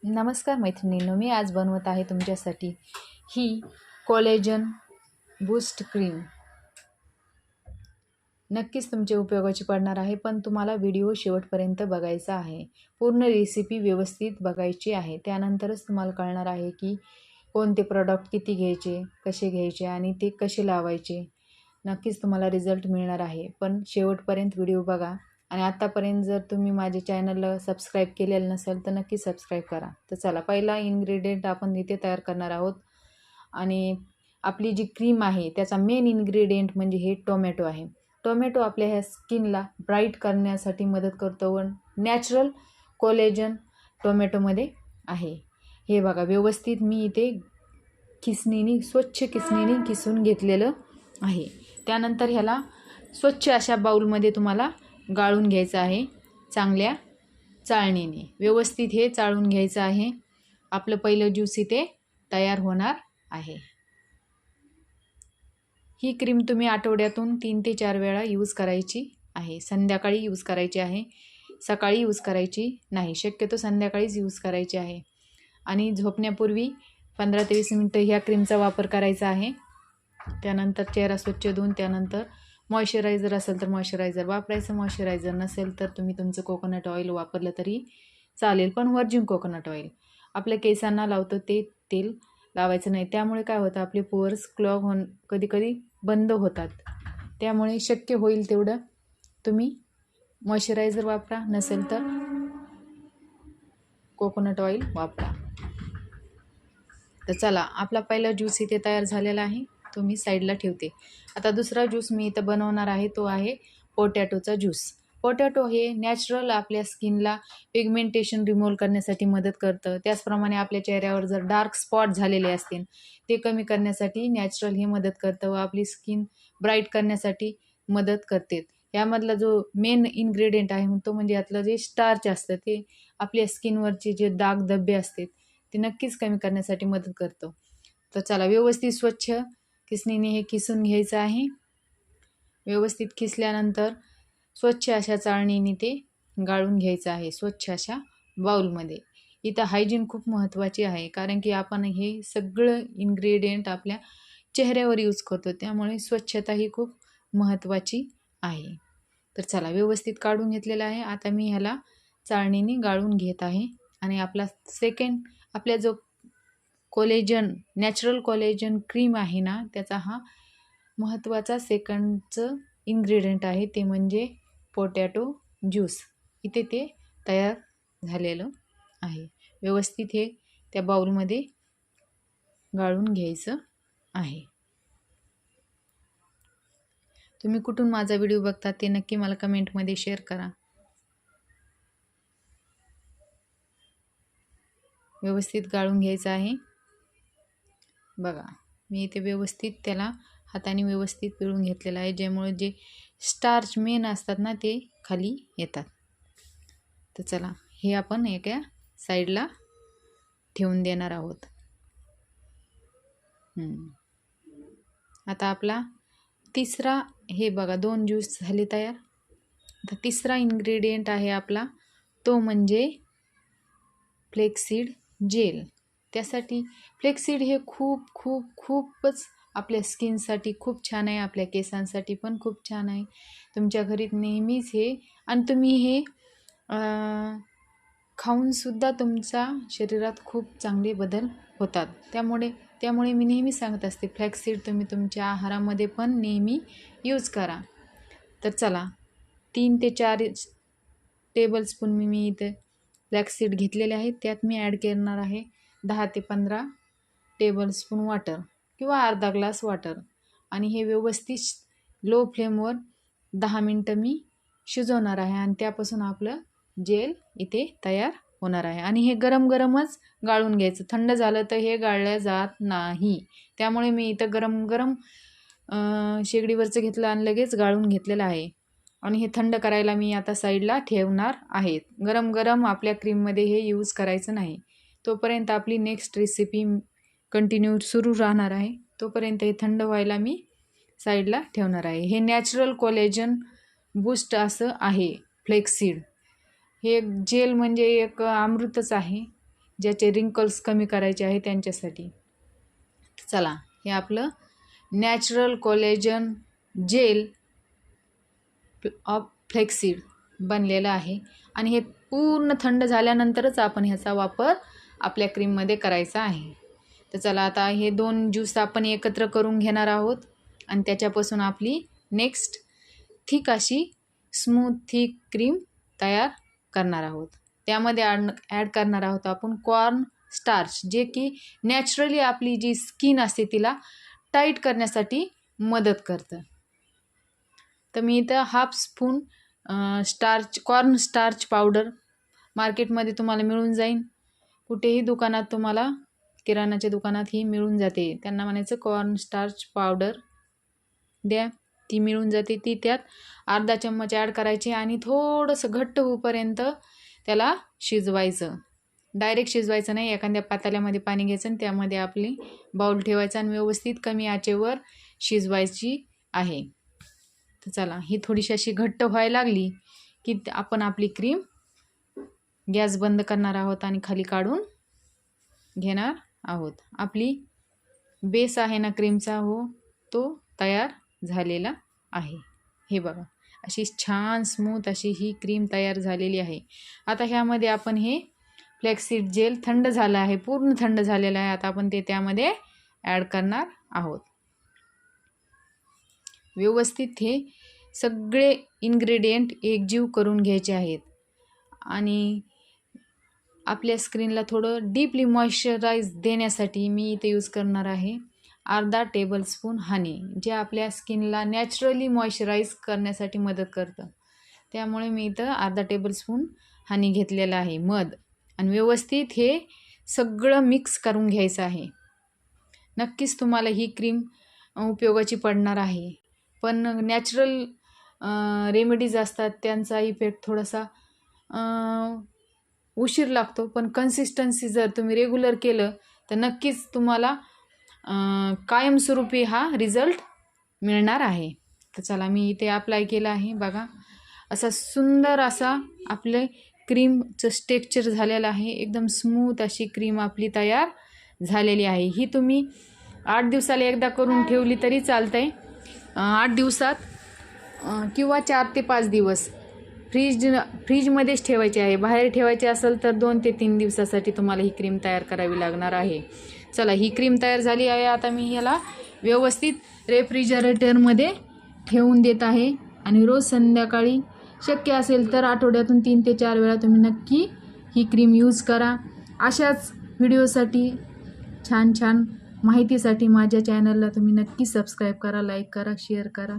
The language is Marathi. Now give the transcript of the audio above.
नमस्कार मैत्रिणींनो, मी आज बनवत आहे तुमच्यासाठी ही कोलेजन बूस्ट क्रीम. नक्कीच तुमच्या उपयोगाची पडणार आहे, पण तुम्हाला व्हिडिओ शेवटपर्यंत बघायचा आहे. पूर्ण रेसिपी व्यवस्थित बघायची आहे. त्यानंतरच तुम्हाला कळणार आहे की कोणते प्रॉडक्ट किती घ्यायचे, कसे घ्यायचे आणि ते कसे लावायचे. नक्कीच तुम्हाला रिझल्ट मिळणार आहे, पण शेवटपर्यंत व्हिडिओ बघा. आणि आत्तापर्यंत जर तुम्ही माझ्या चॅनलला सबस्क्राईब केलेलं नसेल तर नक्की सबस्क्राईब करा. तर चला, पहिला इन्ग्रेडियंट आपण इथे तयार करणार आहोत. आणि आपली जी क्रीम आहे त्याचा मेन इन्ग्रेडियंट म्हणजे हे टोमॅटो आहे. टोमॅटो आपल्या ह्या स्किनला ब्राईट करण्यासाठी मदत करतो व नॅचरल कोलेजन टोमॅटोमध्ये आहे. हे बघा, व्यवस्थित मी इथे स्वच्छ किसणीने किसून घेतलेलं आहे. त्यानंतर ह्याला स्वच्छ अशा बाउलमध्ये तुम्हाला गाळून घ्यायचं आहे. चांगल्या चाळणीने व्यवस्थित हे चाळून घ्यायचं आहे. आपलं पहिलं ज्यूस इथे तयार होणार आहे. ही क्रीम तुम्ही आठवड्यातून 3 ते 4 वेळा यूज करायची आहे. संध्याकाळी यूज करायची आहे, सकाळी यूज करायची नाही. शक्यतो संध्याकाळीच यूज करायची आहे. आणि झोपण्यापूर्वी 15 ते 20 मिनटं ह्या क्रीमचा वापर करायचा आहे. त्यानंतर चेहरा स्वच्छ धुवून त्यानंतर मॉइश्चरायझर असेल तर मॉइश्चरायझर वापरायचं. मॉइश्चरायझर नसेल तर तुम्ही तुमचं कोकोनट ऑइल वापरलं तरी चालेल, पण व्हर्जिन कोकोनट ऑइल. आपल्या केसांना लावतो ते तेल लावायचं नाही. त्यामुळे काय होतं, आपले पोअर्स क्लॉग कधी बंद होतात. त्यामुळे शक्य होईल तेवढं तुम्ही मॉइश्चरायझर वापरा, नसेल तर कोकोनट ऑइल वापरा. तर चला, आपला पहिला ज्यूस इथे तयार झालेला आहे, तो मी साईडला ठेवते. आता दुसरा ज्यूस मी इथं बनवणार आहे, तो आहे पोटॅटोचा ज्यूस. पोटॅटो हे नॅचरल आपल्या स्किनला पिगमेंटेशन रिमूव्ह करण्यासाठी मदत करतं. त्याचप्रमाणे आपल्या चेहऱ्यावर जर डार्क स्पॉट झालेले असतील ते कमी करण्यासाठी नॅचरल हे मदत करतं व आपली स्किन ब्राईट करण्यासाठी मदत करते. यामधला जो मेन इन्ग्रेडियंट आहे तो म्हणजे यातलं जे स्टार्च असतं ते आपल्या स्किनवरचे जे दाग धब्बे असतात ते नक्कीच कमी करण्यासाठी मदत करतो. तर चला, व्यवस्थित स्वच्छ किसणीने हे किसून घ्यायचं आहे. व्यवस्थित किसल्यानंतर स्वच्छ अशा चाळणीने ते गाळून घ्यायचं आहे, स्वच्छ अशा बाउलमध्ये. इथं हायजीन खूप महत्त्वाची आहे, कारण की आपण हे सगळं इन्ग्रेडियंट आपल्या चेहऱ्यावर यूज करतो. त्यामुळे स्वच्छता ही खूप महत्त्वाची आहे. तर चला, व्यवस्थित काढून घेतलेलं आहे. आता मी ह्याला चाळणीने गाळून घेत आहे. आणि आपल्या जो नॅचरल कोलेजन क्रीम आहे ना, त्याचा हा महत्त्वाचा सेकंडचं इन्ग्रेडियंट आहे, ते म्हणजे पोटॅटो ज्यूस. इथे ते तयार झालेलं आहे. व्यवस्थित हे त्या बाउलमध्ये गाळून घ्यायचं आहे. तुम्ही कुठून माझा व्हिडिओ बघता ते नक्की मला कमेंटमध्ये शेअर करा. व्यवस्थित गाळून घ्यायचं आहे. बघा, मी इथे व्यवस्थित त्याला हाताने व्यवस्थित पिळून घेतलेलं आहे, ज्यामुळे जे स्टार्च मेन असतात ना ते खाली येतात. तर चला, हे आपण एका साईडला ठेवून देणार आहोत. आता आपला तिसरा, हे बघा 2 ज्यूस झाले तयार. आता तिसरा इन्ग्रेडियंट आहे आपला, तो म्हणजे फ्लेक्सीड जेल. त्यासाठी फ्लेक्सीड हे खूपच आपल्या स्किनसाठी खूप छान आहे, आपल्या केसांसाठी पण खूप छान आहे. तुमच्या घरी नेहमीच हे, आणि तुम्ही हे खाऊनसुद्धा तुमच्या शरीरात खूप चांगले बदल होतात. त्यामुळे मी नेहमी सांगत असते, फ्लॅक्सीड तुम्ही तुमच्या आहारामध्ये पण नेहमी यूज करा. तर चला, 3 ते 4 टेबलस्पून मी इथे फ्लॅक्सीड घेतलेले आहेत. त्यात मी ॲड करणार आहे 10 ते 15 टेबलस्पून वॉटर किंवा अर्धा ग्लास वॉटर. आणि हे व्यवस्थित लो फ्लेमवर 10 मिनटं मी शिजवणार आहे. आणि त्यापासून आपलं जेल इथे तयार होणार आहे. आणि हे गरमच गाळून घ्यायचं. थंड झालं तर हे गाळलं जात नाही. त्यामुळे मी इथं गरम शेगडीवरचं घेतलं आणि लगेच गाळून घेतलेलं आहे. आणि हे थंड करायला मी आता साईडला ठेवणार आहे. गरम आपल्या क्रीममध्ये हे यूज करायचं नाही. तोपर्यंत आपली नेक्स्ट रेसिपी कंटिन्यू सुरू राहणार आहे. तोपर्यंत हे थंड व्हायला मी साईडला ठेवणार आहे. हे नॅचरल कोलेजन बूस्ट असं आहे फ्लेक्सीड. हे एक जेल म्हणजे एक अमृतच आहे. ज्याचे रिंकल्स कमी करायचे आहे त्यांच्यासाठी. चला, हे आपलं natural collagen gel of flaxseed बनलेलं आहे आणि हे पूर्ण थंड झाल्यानंतरच आपण ह्याचा वापर आपल्या क्रीममध्ये करायचा आहे. तर चला, आता हे 2 ज्यूस आपण एकत्र करून घेणार आहोत आणि त्याच्यापासून आपली नेक्स्ट थिक अशी स्मूथ थिक क्रीम तयार करणार आहोत. त्यामध्ये ॲड करणार आहोत आपण कॉर्न स्टार्च, जे की नॅचरली आपली जी स्किन असते तिला टाईट करण्यासाठी मदत करतं. तर मी इथं 1/2 स्पून कॉर्न स्टार्च पावडर मार्केटमध्ये तुम्हाला मिळून जाईल. कुठेही दुकानात तुम्हाला किराणाच्या दुकानात ही मिळून जाते. त्यांना म्हणायचं कॉर्न स्टार्च पावडर द्या, ती मिळून जाते. ती त्यात अर्धा चम्मच ॲड करायची आणि थोडंसं घट्ट होईपर्यंत त्याला शिजवायचं. डायरेक्ट शिजवायचं नाही. एखाद्या पातेल्यामध्ये पाणी घ्यायचं आणि त्यामध्ये आपली बाउल ठेवायचा आणि व्यवस्थित कमी आचेवर शिजवायची आहे. तर चला, ही थोडीशी अशी घट्ट व्हायला लागली की आपण आपली क्रीम गॅस बंद करणार आहोत आणि खाली काढून घेणार आहोत. आपली बेस आहे ना क्रीमचा, हो तो तयार झालेला आहे. हे बघा, अशी छान स्मूथ अशी ही क्रीम तयार झालेली आहे. आता ह्यामध्ये आपण हे फ्लॅक्सीड जेल थंड झालं आहे, पूर्ण थंड झालेलं आहे. आता आपण ते त्यामध्ये ॲड करणार आहोत. व्यवस्थित हे सगळे इन्ग्रेडियंट एकजीव करून घ्यायचे आहेत आणि आपल्या स्किनला थोडं डीपली मॉइश्चराईज देण्यासाठी मी इथे यूज करणार आहे अर्धा टेबलस्पून हनी, जे आपल्या स्किनला नॅचरली मॉइश्चराईज करण्यासाठी मदत करतं. त्यामुळे मी इथं अर्धा टेबलस्पून हनी घेतलेलं आहे, मध, आणि व्यवस्थित हे सगळं मिक्स करून घ्यायचं आहे. नक्कीच तुम्हाला ही क्रीम उपयोगाची पडणार आहे. पण नॅचरल रेमेडीज असतात त्यांचा इफेक्ट थोडासा उशीर लागतो, पण कन्सिस्टन्सी जर तुम्ही रेग्युलर केलं तर नक्कीच तुम्हाला कायमस्वरूपी हा रिझल्ट मिळणार आहे. तर चला, मी इथे अप्लाय केला आहे. बघा, असा सुंदर असा आपले क्रीमचं टेक्स्चर झालेलं आहे. एकदम स्मूथ अशी क्रीम आपली तयार झालेली आहे. ही तुम्ही 8 दिवसाला एकदा करून ठेवली तरी चालतं आहे. 8 दिवसात किंवा 4 ते 5 दिवस फ्रीजमध्येच ठेवायची आहे. बाहेर ठेवायची असेल तर 2 ते 3 दिवसासाठी तुम्हाला ही क्रीम तयार करावी लागणार आहे. चला, ही क्रीम तयार झाली आहे. आता मी ह्याला व्यवस्थित रेफ्रिजरेटरमध्ये ठेवून देत आहे आणि रोज संध्याकाळी शक्य असेल तर आठवड्यातून 3 ते 4 वेळा तुम्ही नक्की ही क्रीम यूज करा. अशाच व्हिडिओसाठी, छान छान माहितीसाठी माझ्या चॅनलला तुम्ही नक्की सबस्क्राईब करा, लाईक करा, शेअर करा.